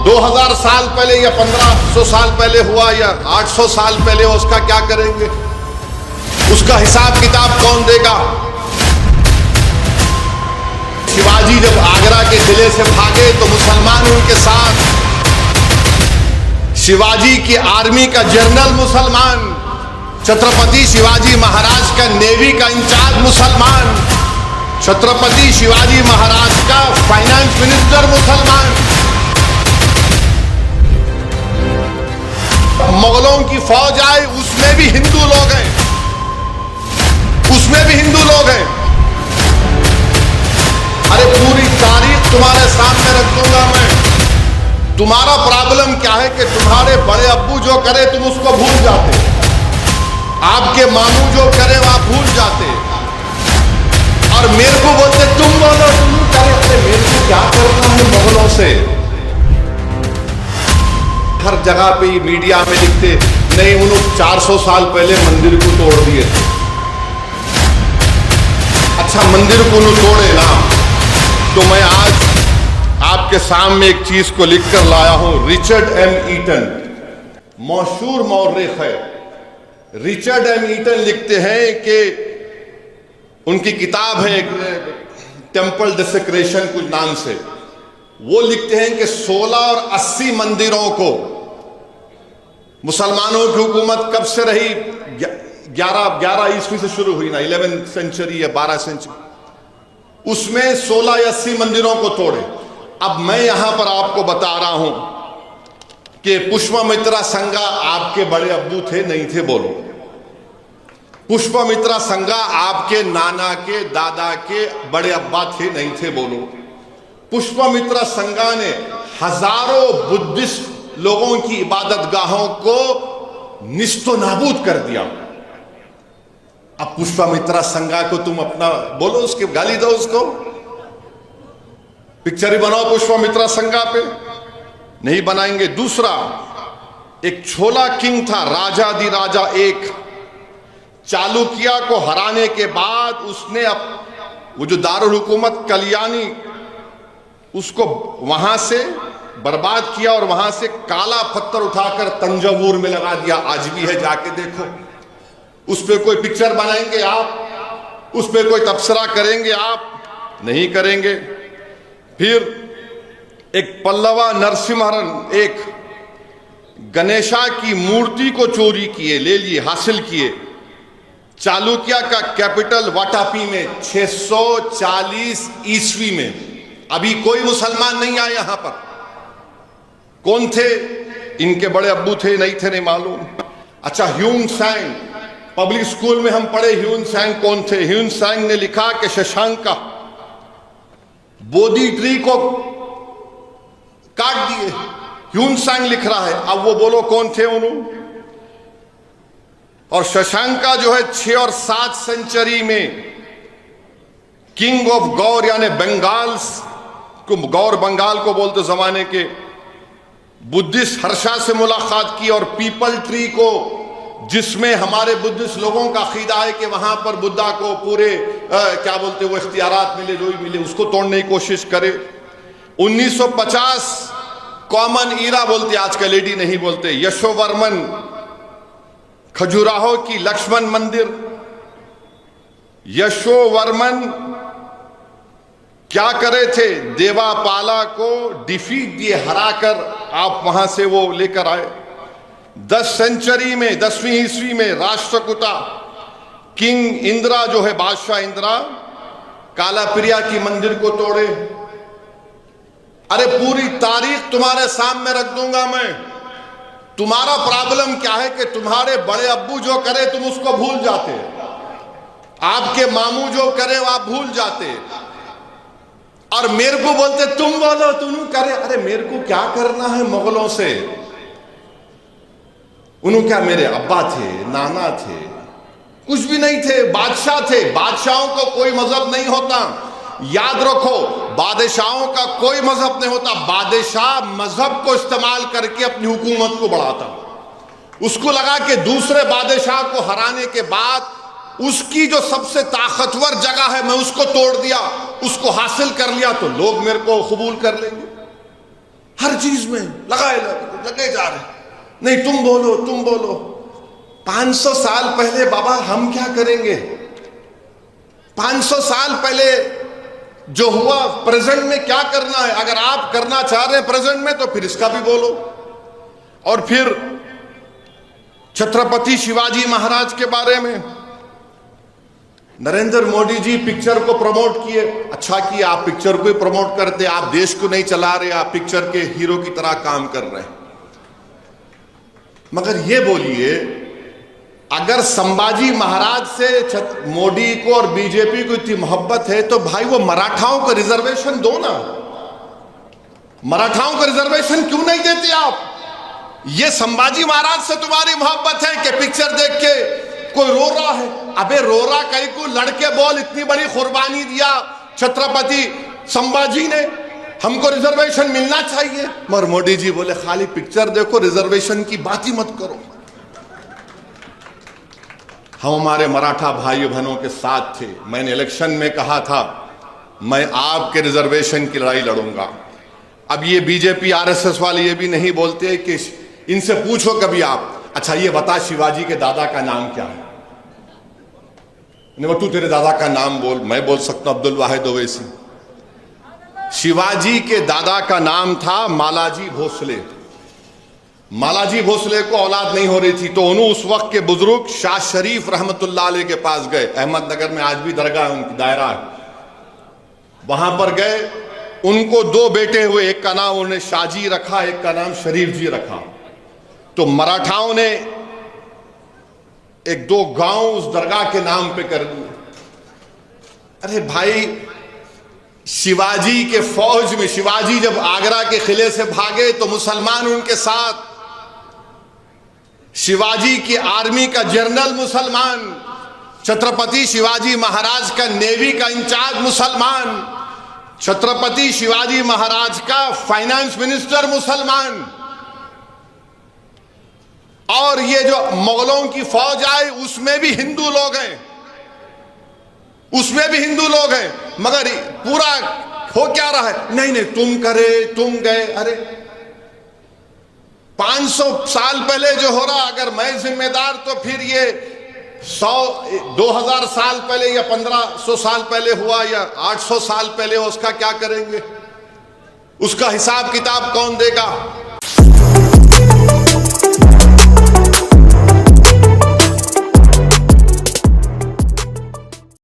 2000 साल पहले या 1500 साल पहले हुआ या 800 साल पहले, उसका क्या करेंगे? उसका हिसाब किताब कौन देगा? शिवाजी जब आगरा के किले से भागे तो मुसलमान उनके साथ, शिवाजी की आर्मी का जनरल मुसलमान, छत्रपति शिवाजी महाराज का नेवी का इंचार्ज मुसलमान, छत्रपति शिवाजी महाराज का फाइनेंस मिनिस्टर मुसलमान। मुगलों की फौज आई, उसमें भी हिंदू लोग हैं, उसमें भी हिंदू लोग हैं। अरे पूरी तारीख तुम्हारे सामने रख दूंगा मैं। तुम्हारा प्रॉब्लम क्या है कि तुम्हारे बड़े अब्बू जो करे तुम उसको भूल जाते, आपके मामू जो करे वहां भूल जाते, और मेरे को बोलते तुम बोलो तुम करे। अरे मेरे को क्या करना है मुगलों से? हर जगह पे मीडिया में लिखते नहीं, उन्होंने 400 साल पहले मंदिर को तोड़ दिए थे। अच्छा, मंदिर को उन्होंने तोड़े ना, तो मैं आज आपके सामने एक चीज को लिखकर लाया हूं। रिचर्ड एम ईटन, मशहूर मौर्रिख है, रिचर्ड एम ईटन लिखते हैं कि उनकी किताब है टेम्पल डिसेक्रेशन कुछ नाम से। वो लिखते हैं कि 16 और 80 मंदिरों को, मुसलमानों की हुकूमत कब से रही? 11 ईस्वी से शुरू हुई ना, 11th सेंचुरी या 12 सेंचुरी, उसमें 16 या 80 मंदिरों को तोड़े। अब मैं यहां पर आपको बता रहा हूं कि पुष्पमित्रा संगा आपके बड़े अब्बू थे नहीं थे? बोलो, पुष्पमित्रा संगा आपके नाना के दादा के बड़े अब्बा थे नहीं थे? बोलो, पुष्पमित्रा संगा ने हजारों बुद्धिस्ट लोगों की इबादत गाहों को निस्तो नाबूद कर दिया। अब पुष्पमित्रा संगा को तुम अपना बोलो, उसके गाली दो, उसको पिक्चर ही बनाओ पुष्पमित्रा संगा पे, नहीं बनाएंगे। दूसरा, एक छोला किंग था, राजाधिराजा एक, चालुक्य को हराने के बाद उसने वो जो दारुल हुकूमत कल्याणी, उसको वहां से बर्बाद किया और वहां से काला पत्थर उठाकर तंजावुर में लगा दिया। आज भी है, जाके देखो। उस पर कोई पिक्चर बनाएंगे आप? उस पर कोई तबसरा करेंगे आप? नहीं करेंगे। फिर एक पल्लवा नरसिम्हरन, एक गणेशा की मूर्ति को चोरी किए, ले लिए, हासिल किए। चालुक्य का कैपिटल वाटापी में 640 ईस्वी में। अभी कोई मुसलमान नहीं आया यहां पर। कौन थे? इनके बड़े अब्बू थे नहीं थे? नहीं मालूम। अच्छा, ह्यून सैंग, पब्लिक स्कूल में हम पढ़े। ह्यून सैंग कौन थे? ह्यून सैंग ने लिखा कि शशांक का बोधि ट्री को काट दिए। ह्यून सैंग लिख रहा है। अब वो बोलो कौन थे उन्होंने? और शशांका जो है 6 और 7 सेंचुरी में किंग ऑफ गौर यानी बंगाल्स को, गौर बंगाल को बोलते जमाने के, बुद्धिस्ट हर्षा से मुलाकात की और पीपल ट्री को, जिसमें हमारे बुद्धिस्ट लोगों का अकीदा है कि वहां पर बुद्धा को पूरे क्या बोलते वो इख्तियारात मिले, जो ही मिले, उसको तोड़ने की कोशिश करे। 1950 कॉमन ईरा बोलते, आज का लेडी नहीं बोलते। यशोवर्मन खजुराहो की लक्ष्मण मंदिर, यशोवर्मन क्या करे थे? देवापाला को डिफीट दिए, हराकर आप वहां से वो लेकर आए। 10 सेंचुरी में, 10वीं ईस्वी में राष्ट्रकूटा किंग इंदिरा जो है, बादशाह इंदिरा, कालाप्रिया की मंदिर को तोड़े। अरे पूरी तारीख तुम्हारे सामने रख दूंगा मैं। तुम्हारा प्रॉब्लम क्या है कि तुम्हारे बड़े अब्बू जो करे तुम उसको भूल जाते, आपके मामू जो करे वो आप भूल जाते, और मेरे को बोलते तुम बोलो तुम करे। अरे मेरे को क्या करना है मुगलों से? उन्होंने क्या, मेरे अब्बा थे, नाना थे, कुछ भी नहीं थे, बादशाह थे। बादशाहों को कोई मजहब नहीं होता, याद रखो। बादशाहों का कोई मजहब नहीं होता। बादशाह मजहब को इस्तेमाल करके अपनी हुकूमत को बढ़ाता। उसको लगा कि दूसरे बादशाह को हराने के बाद उसकी जो सबसे ताकतवर जगह है मैं उसको तोड़ दिया, उसको हासिल कर लिया तो लोग मेरे को कबूल कर लेंगे। हर हर चीज में लगे जा रहे, नहीं तुम बोलो तुम बोलो। 500 साल पहले बाबा हम क्या करेंगे? 500 साल पहले जो हुआ प्रेजेंट में क्या करना है? अगर आप करना चाह रहे हैं प्रेजेंट में तो फिर इसका भी बोलो। और फिर छत्रपति शिवाजी महाराज के बारे में नरेंद्र मोदी जी पिक्चर को प्रमोट किए, अच्छा किया, आप पिक्चर को ही प्रमोट करते, आप देश को नहीं चला रहे, आप पिक्चर के हीरो की तरह काम कर रहे हैं। मगर ये बोलिए, अगर संभाजी महाराज से मोदी को और बीजेपी को इतनी मोहब्बत है तो भाई वो मराठाओं को रिजर्वेशन दो ना। मराठाओं को रिजर्वेशन क्यों नहीं देते आप? ये संभाजी महाराज से तुम्हारी मोहब्बत है कि पिक्चर देख के कोई रो रहा है? अबे रो रहा कहीं को, लड़के बोल, इतनी बड़ी कुर्बानी दिया छत्रपति संभाजी ने, हमको रिजर्वेशन मिलना चाहिए। मगर मोदी जी बोले खाली पिक्चर देखो, रिजर्वेशन की बात ही मत करो। हम हमारे मराठा भाई बहनों के साथ थे। मैंने इलेक्शन में कहा था मैं आपके रिजर्वेशन की लड़ाई लड़ूंगा। अब ये बीजेपी आरएसएस वाले ये भी नहीं बोलते कि इनसे पूछो कभी आप, अच्छा ये बता शिवाजी के दादा का नाम क्या है? तू तेरे दादा का नाम बोल। मैं बोल सकता हूं अब्दुल वाहिद ओवैसी। शिवाजी के दादा का नाम था मालाजी भोसले। मालाजी भोसले को औलाद नहीं हो रही थी तो उन्होंने उस वक्त के बुजुर्ग शाह शरीफ रहमतुल्लाह अलैह के पास गए। अहमदनगर में आज भी दरगाह उनकी दायरा है, वहां पर गए। उनको 2 बेटे हुए, एक का नाम उन्होंने शाहजी रखा, एक का नाम शरीफ जी रखा। तो मराठाओं ने 1-2 गांव उस दरगाह के नाम पे कर दिए। अरे भाई, शिवाजी के फौज में, शिवाजी जब आगरा के किले से भागे तो मुसलमान उनके साथ, शिवाजी की आर्मी का जनरल मुसलमान, छत्रपति शिवाजी महाराज का नेवी का इंचार्ज मुसलमान, छत्रपति शिवाजी महाराज का फाइनेंस मिनिस्टर मुसलमान, और ये जो मुगलों की फौज आई उसमें भी हिंदू लोग हैं, उसमें भी हिंदू लोग हैं। मगर पूरा हो क्या रहा है? नहीं नहीं तुम करे तुम गए। अरे 500 साल पहले जो हो रहा, अगर मैं जिम्मेदार तो फिर ये 2000 साल पहले या 1500 साल पहले हुआ या 800 साल पहले, उसका क्या करेंगे? उसका हिसाब किताब कौन देगा?